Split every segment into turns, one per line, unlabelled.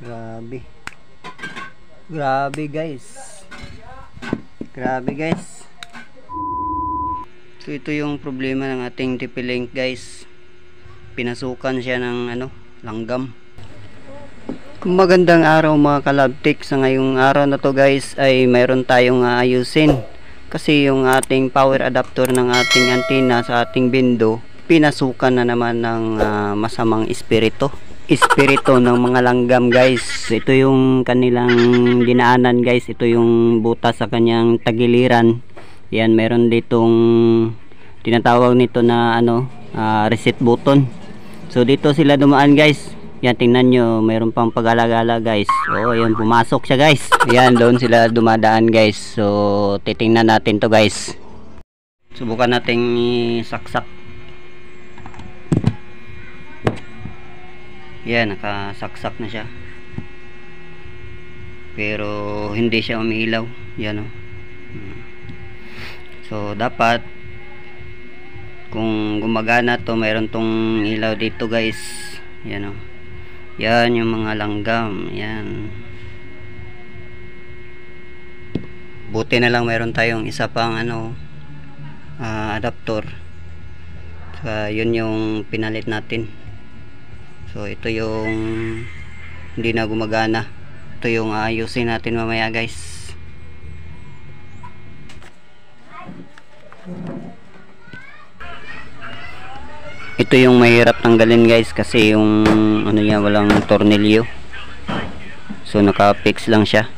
Grabe. Grabe guys. Grabe guys. So ito yung problema ng ating TP-Link guys. Pinasukan siya ng langgam. Magandang araw mga kalabtik. Sa ngayong araw na to guys ay mayroon tayong aayusin. Kasi yung ating power adapter ng ating antenna sa ating bindo, pinasukan na naman ng masamang espiritu ng mga langgam guys. Ito yung kanilang dinaanan guys. Ito yung butas sa kanyang tagiliran. Yan, meron ditong tinatawag nito na reset button. So dito sila dumaan guys. Yan, tingnan nyo, mayroon pang pag-alagala guys. So yun, pumasok siya guys. Yan, doon sila dumadaan guys. So titingnan natin to guys. Subukan nating saksak. Yan, nakasaksak na siya. Pero hindi siya umiilaw. Yan o. So dapat kung gumagana to, mayroon tong ilaw dito guys. Yan o. Yan yung mga langgam. Yan. Buti na lang mayroon tayong isa pang adapter. So yun yung pinalit natin. So ito yung hindi na gumagana. Ito yung ayusin natin mamaya guys. Ito yung mahirap tanggalin guys kasi yung niya walang tornilyo. So naka-fix lang siya.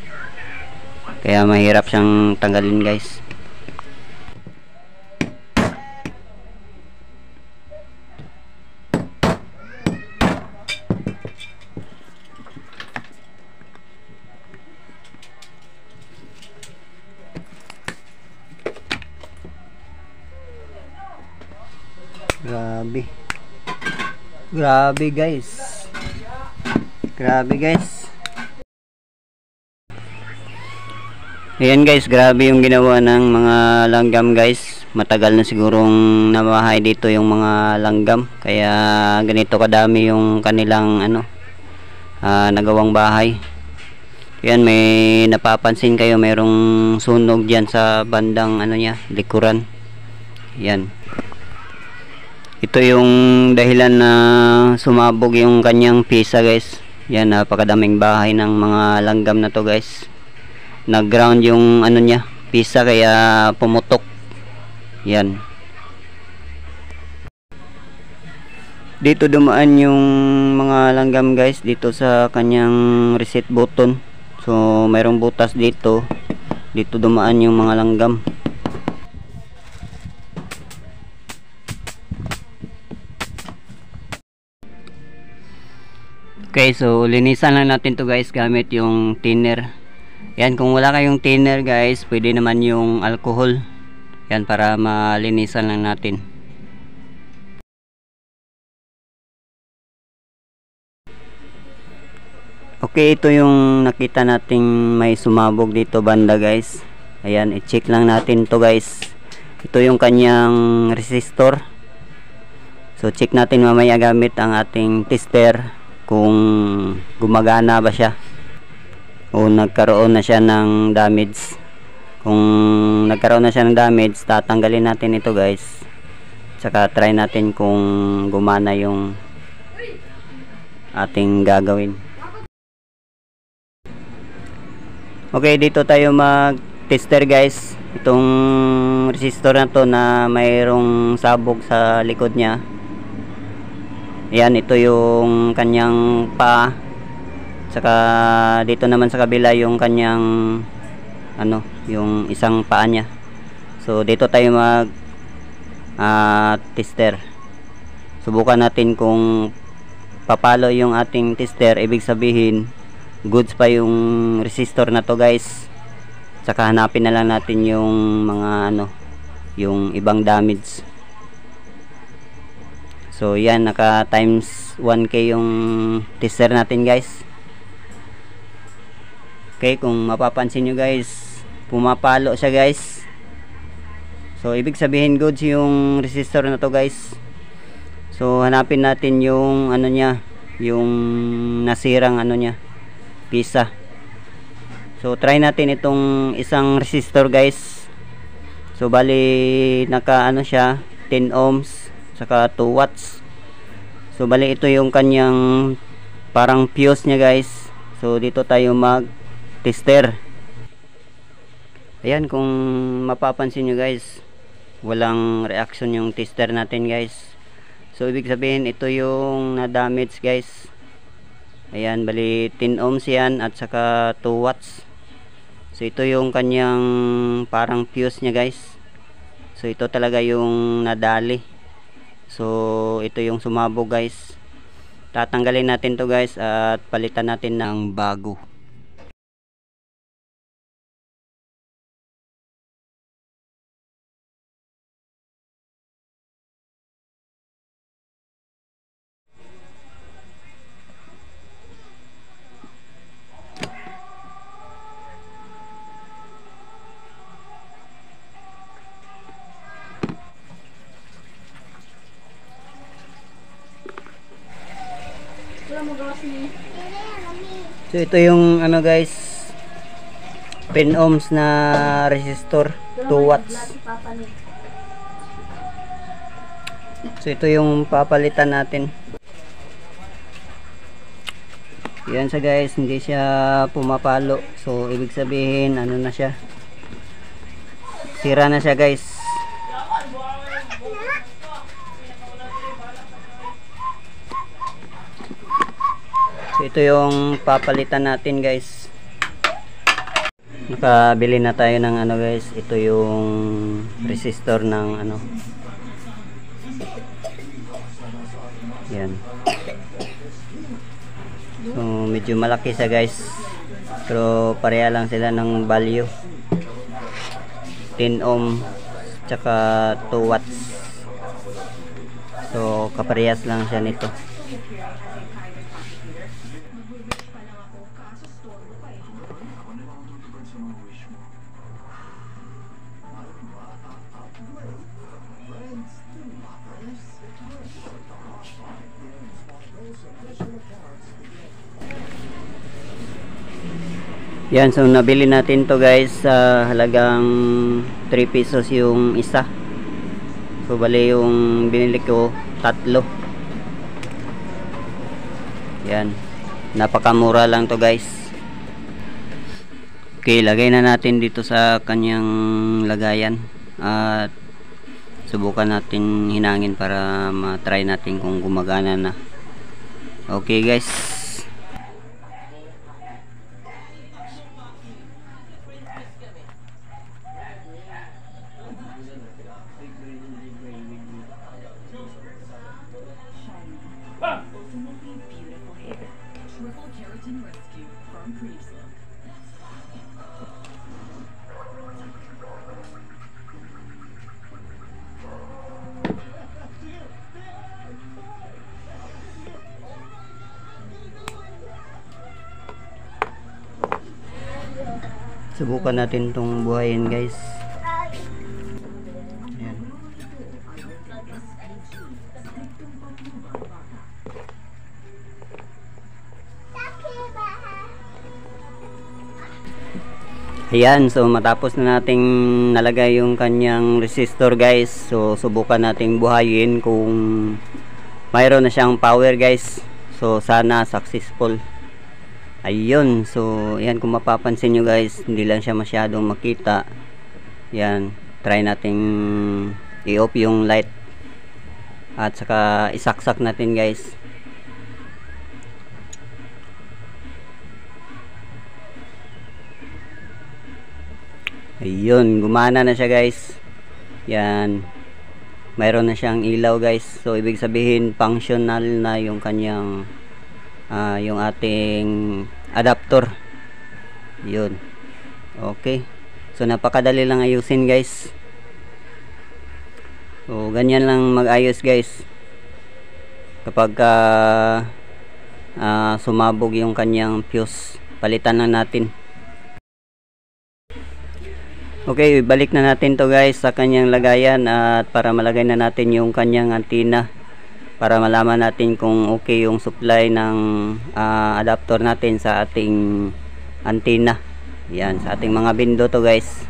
Kaya mahirap siyang tanggalin guys. Grabe. Grabe guys. Grabe guys. Ayan guys, grabe yung ginawa ng mga langgam guys. Matagal na sigurong namahay dito yung mga langgam. Kaya ganito kadami yung kanilang nagawang bahay. Ayan, may napapansin kayo, mayroong sunog dyan sa bandang likuran. Ayan. Ito yung dahilan na sumabog yung kanyang pisa guys. Yan, napakadaming bahay ng mga langgam na to guys. Nag-ground yung niya, pisa, kaya pumutok. Yan. Dito dumaan yung mga langgam guys, dito sa kanyang reset button. So mayroong butas dito. Dito dumaan yung mga langgam. Okay, so linisan lang natin to guys gamit yung thinner. Yan, kung wala kayong thinner guys, pwede naman yung alcohol. Yan, para malinisan lang natin. Okay, ito yung nakita nating may sumabog dito banda guys. Ayan, i-check lang natin to guys. Ito yung kanyang resistor. So check natin mamaya gamit ang ating tester kung gumagana ba siya o nagkaroon na siya ng damage. Kung nagkaroon na siya ng damage, tatanggalin natin ito guys, tsaka try natin kung gumana yung ating gagawin. Okay, dito tayo mag tester guys. Itong resistor na to na mayroong sabog sa likod nya. Ayan, ito yung kanyang paa. Saka dito naman sa kabila yung kanyang yung isang paa niya. So dito tayo mag tester. Subukan natin kung papalo yung ating tester. Ibig sabihin goods pa yung resistor na to guys. Saka hanapin na lang natin yung mga yung ibang damage. So yan, naka times 1K yung tester natin guys. Okay, kung mapapansin nyo guys, pumapalo siya guys. So ibig sabihin goods yung resistor na to guys. So hanapin natin yung niya, yung nasirang niya, pisa. So try natin itong isang resistor guys. So bali naka ano siya, 10 ohms saka 2 watts. So bali ito yung kanyang parang fuse niya guys. So dito tayo mag tester. Ayan, kung mapapansin nyo guys, walang reaction yung tester natin guys. So ibig sabihin ito yung na damage guys. Ayan, bali 10 ohms yan at saka 2 watts. So ito yung kanyang parang fuse nya guys. So ito talaga yung nadali. So ito yung sumabog guys. Tatanggalin natin to guys at palitan natin ng bago. So ito yung ano guys, 10 ohms na resistor, 2 watts. So ito yung papalitan natin. Yan siya guys, hindi siya pumapalo. So ibig sabihin ano na siya, sira na siya guys. So ito yung papalitan natin guys. Nakabili na tayo ng ano guys, ito yung resistor ng ano. Yan. So medyo malaki siya guys. Pero pareha lang sila ng value. 10 ohm tsaka 2 watts. So kaparehas lang siya nito. Yan, so nabili natin to guys sa halagang 3 pesos yung isa. So bali yung binili ko tatlo. Yan, napakamura lang to guys. Okay, lagay na natin dito sa kanyang lagayan at subukan natin hinangin para ma-try natin kung gumagana na. Okay guys. Subukan natin tong buhayin guys. Ayan. Ayan, so matapos na nating nalagay yung kanyang resistor guys. So subukan nating buhayin kung mayroon na siyang power guys. So sana successful. Ayun, so yan, kung mapapansin nyo guys, hindi lang siya masyadong makita. Yan, try nating i-off yung light at saka isaksak natin guys. Ayun, gumana na siya guys. Yan, mayroon na siyang ilaw guys. So ibig sabihin functional na yung kanyang yung ating adapter. Yun. Okay, so napakadali lang ayusin guys. So ganyan lang mag-ayos guys kapag sumabog yung kanyang fuse. Palitan na natin. Okay, balik na natin to guys sa kanyang lagayan at para malagay na natin yung kanyang antenna. para malaman natin kung okay yung supply ng adapter natin sa ating antenna. Yan, sa ating mga bindo to guys.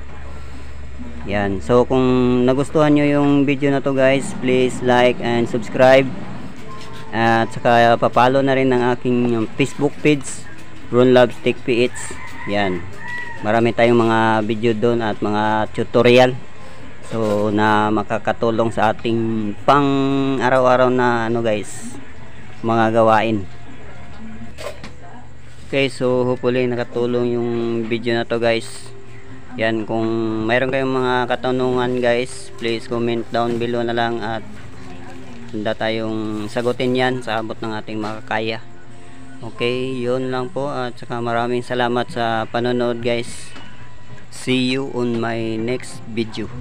Yan, so kung nagustuhan nyo yung video na to guys, please like and subscribe, at saka papalo na rin ng aking Facebook page, Ron Loves Tech PH. Yan, marami tayong mga video doon at mga tutorial, so na makakatulong sa ating pang araw-araw na guys, mga gawain. Okay, so hopefully nakatulong yung video na to guys. Yan, kung mayroon kayong mga katanungan guys, please comment down below na lang at handa tayong sagutin yan sa abot ng ating makakaya. Okay, yun lang po, at saka maraming salamat sa panonood guys. See you on my next video.